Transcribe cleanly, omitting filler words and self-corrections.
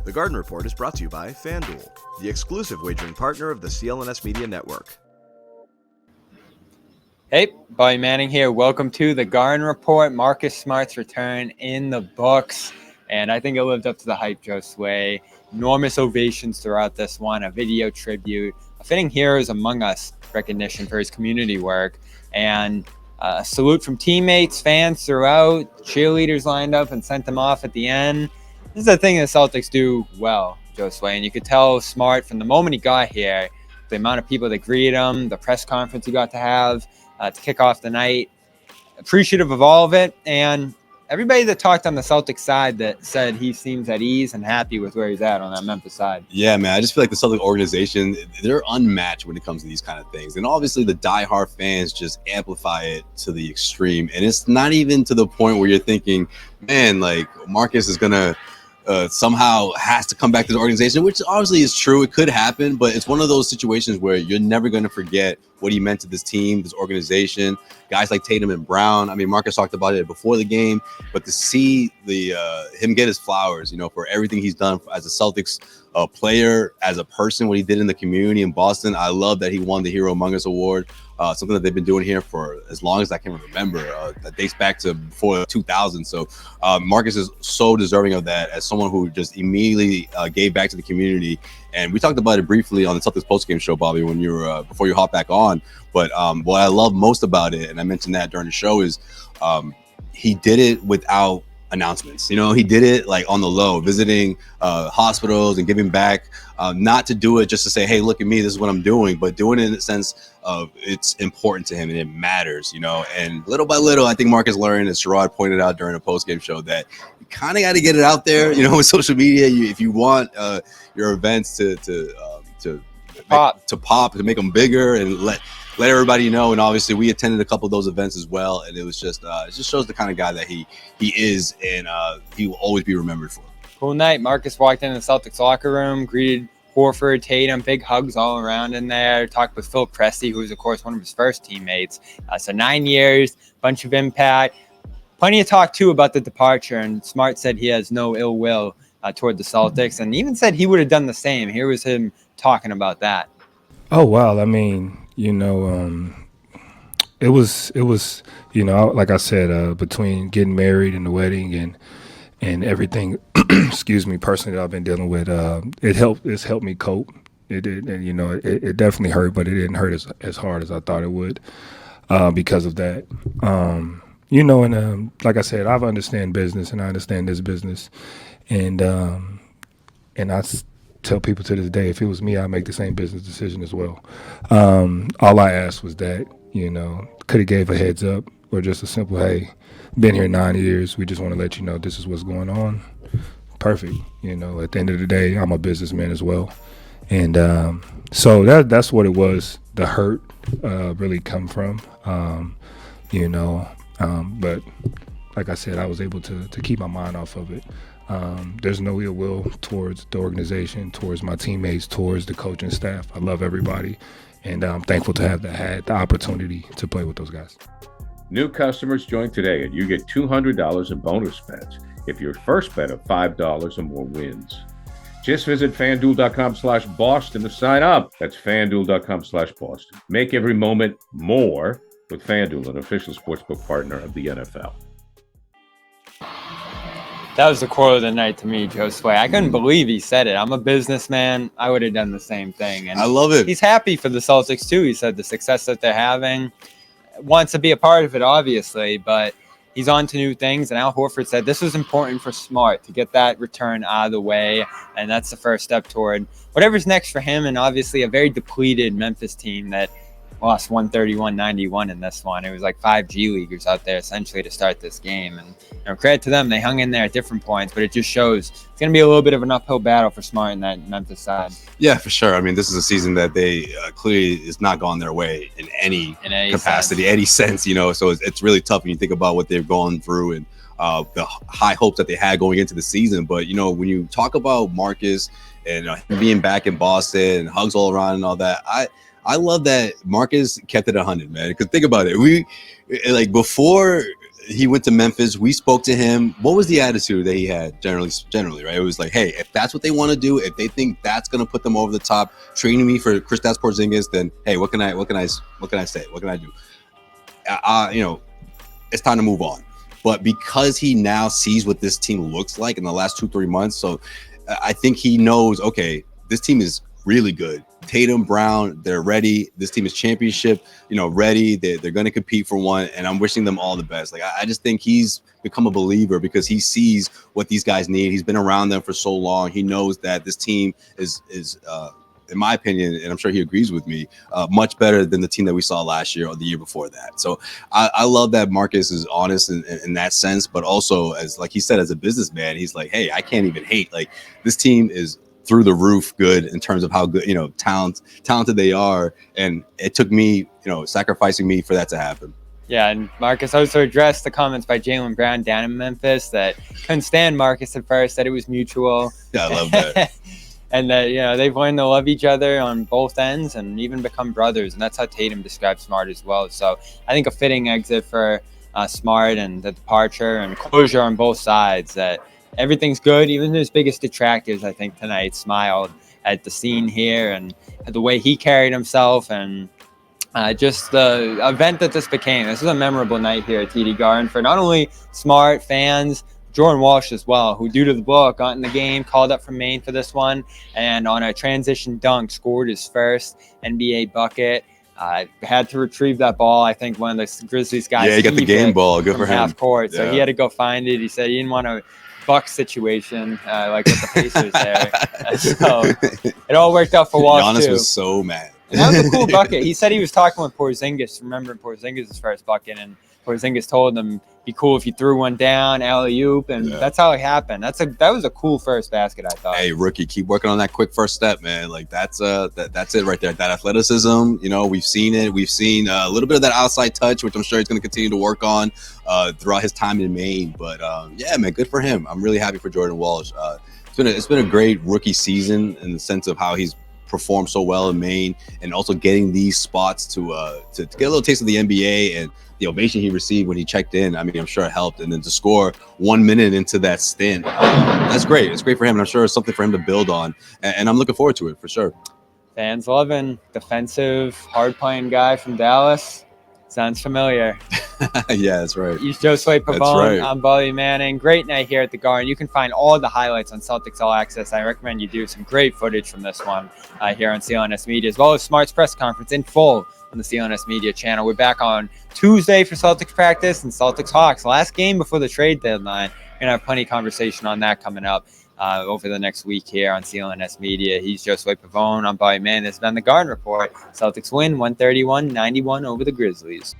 The Garden Report is brought to you by FanDuel, the exclusive wagering partner of the CLNS Media Network. Hey, Bobby Manning here. Welcome to the Garden Report. Marcus Smart's return in the books, and I think it lived up to the hype, Josue. Enormous ovations throughout this one, a video tribute, a fitting Heroes Among Us recognition for his community work, and a salute from teammates, fans throughout, cheerleaders lined up and sent them off at the end. This is the thing that Celtics do well, Josue, and you could tell Smart from the moment he got here, the amount of people that greeted him, the press conference he got to have to kick off the night. Appreciative of all of it, and everybody that talked on the Celtics side that said he seems at ease and happy with where he's at on that Memphis side. Yeah, man, I just feel like the Celtics organization, they're unmatched when it comes to these kind of things. And obviously the diehard fans just amplify it to the extreme. And it's not even to the point where you're thinking, man, like Marcus is going to somehow has to come back to the organization, which obviously is true. It could happen, but it's one of those situations where you're never going to forget what he meant to this team, this organization, guys like Tatum and Brown. I mean, Marcus talked about it before the game, but to see him get his flowers, for everything he's done as a Celtics player, as a person, what he did in the community in Boston. I love that he won the Hero Among Us award, something that they've been doing here for as long as I can remember. That dates back to before 2000. So Marcus is so deserving of that as someone who just immediately gave back to the community. And we talked about it briefly on the Celtics postgame show, Bobby, when you were before you hop back on. But what I love most about it, and I mentioned that during the show, is he did it without announcements. He did it like on the low, visiting hospitals and giving back, not to do it just to say, hey, look at me, this is what I'm doing, but doing it in the sense of it's important to him and it matters, and little by little, I think Marcus learned, as Sherrod pointed out during a post-game show, that you kind of got to get it out there, with social media. If you want your events to pop, to make them bigger and let everybody know. And obviously we attended a couple of those events as well, and it was just it just shows the kind of guy that he is, and he will always be remembered for. Cool night. Marcus walked into the Celtics locker room, greeted Horford, Tatum, big hugs all around in there, talked with Phil Pressey, who was of course one of his first teammates. So 9 years, bunch of impact, plenty of talk too about the departure, and Smart said he has no ill will toward the Celtics, and even said he would have done the same. Here was him talking about that. Oh wow, I mean, it was like I said, between getting married and the wedding and everything, excuse me, personally that I've been dealing with, it's helped me cope. It did, and it definitely hurt, but it didn't hurt as hard as I thought it would, because of that. And like I said, I understand business and I understand this business, and I tell people to this day, if it was me, I'd make the same business decision as well. All I asked was that, could have gave a heads up, or just a simple, hey, been here 9 years. We just want to let you know this is what's going on. Perfect. At the end of the day, I'm a businessman as well. And so that's what it was. The hurt really come from, but like I said, I was able to keep my mind off of it. There's no ill will towards the organization, towards my teammates, towards the coaching staff. I love everybody, and I'm thankful to have had the opportunity to play with those guys. New customers join today and you get $200 in bonus bets if your first bet of $5 or more wins. Just visit FanDuel.com/Boston to sign up. That's FanDuel.com/Boston. Make every moment more with FanDuel, an official sportsbook partner of the NFL. That was the quote of the night to me, Josue. I couldn't believe he said it. I'm a businessman. I would have done the same thing. And I love it. He's happy for the Celtics, too. He said the success that they're having, wants to be a part of it, obviously, but he's on to new things. And Al Horford said this was important for Smart to get that return out of the way, and that's the first step toward whatever's next for him, and obviously a very depleted Memphis team that lost 131-91 in this one. It was like 5 G Leaguers out there essentially to start this game. And credit to them, they hung in there at different points, but it just shows it's going to be a little bit of an uphill battle for Smart in that Memphis side. Yeah, for sure. I mean, this is a season that they clearly is not gone their way in any capacity, sense. Any sense, so it's really tough when you think about what they've gone through and the high hopes that they had going into the season. But, when you talk about Marcus and him being back in Boston and hugs all around and all that, I love that Marcus kept it 100, man. Because think about it, we like before he went to Memphis. We spoke to him. What was the attitude that he had generally, right? It was like, hey, if that's what they want to do, if they think that's going to put them over the top, trading me for Kristaps Porzingis, then hey, what can I say? What can I do? It's time to move on. But because he now sees what this team looks like in the last 2-3 months, so I think he knows, okay, this team is really good. Tatum, Brown, they're ready. This team is championship, ready. They're going to compete for one, and I'm wishing them all the best. Like, I just think he's become a believer because he sees what these guys need. He's been around them for so long. He knows that this team is in my opinion, and I'm sure he agrees with me, much better than the team that we saw last year or the year before that. So I love that Marcus is honest in that sense, but also, as like he said, as a businessman, he's like, hey, I can't even hate. Like, this team is through the roof good in terms of how good, talented they are. And it took me, sacrificing me for that to happen. Yeah, and Marcus also addressed the comments by Jaylen Brown down in Memphis that couldn't stand Marcus at first, that it was mutual. Yeah, I love that. And that, they've learned to love each other on both ends and even become brothers. And that's how Tatum describes Smart as well. So I think a fitting exit for Smart, and the departure and closure on both sides, that everything's good. Even his biggest detractors, I think, tonight smiled at the scene here and at the way he carried himself, and just the event that this became. This was a memorable night here at TD Garden for not only Smart fans, Jordan Walsh as well, who, due to the book, got in the game, called up from Maine for this one, and on a transition dunk scored his first NBA bucket. Had to retrieve that ball. I think one of the Grizzlies guys. Yeah, he got the game ball. Good for him. Half court, so he had to go find it. He said he didn't want a Buck situation like with the Pacers there. So it all worked out for Walsh Giannis too. Was so mad. And that was a cool bucket. He said he was talking with Porzingis, remembering Porzingis' first bucket, and Porzingis told him, be cool if you threw one down, alley-oop, and that's how it happened. That was a cool first basket, I thought. Hey, rookie, keep working on that quick first step, man. Like, that's it right there. That athleticism, we've seen it. We've seen a little bit of that outside touch, which I'm sure he's going to continue to work on throughout his time in Maine. But yeah, man, good for him. I'm really happy for Jordan Walsh. It's been a great rookie season in the sense of how he's performed so well in Maine, and also getting these spots to get a little taste of the NBA, and the ovation he received when he checked in. I mean, I'm sure it helped. And then to score 1 minute into that stint, that's great. It's great for him, and I'm sure it's something for him to build on. And I'm looking forward to it for sure. Fans loving defensive, hard-playing guy from Dallas. Sounds familiar. Yeah, that's right. He's Josue Pavon. Right. I'm Bobby Manning. Great night here at the Garden. You can find all the highlights on Celtics All Access. I recommend you do some great footage from this one here on CLNS Media, as well as Smart's press conference in full on the CLNS Media channel. We're back on Tuesday for Celtics practice and Celtics Hawks. Last game before the trade deadline. We're going to have plenty of conversation on that coming up over the next week here on CLNS Media. He's Josue Pavon. I'm Bobby Manning. This has been the Garden Report. Celtics win 131-91 over the Grizzlies.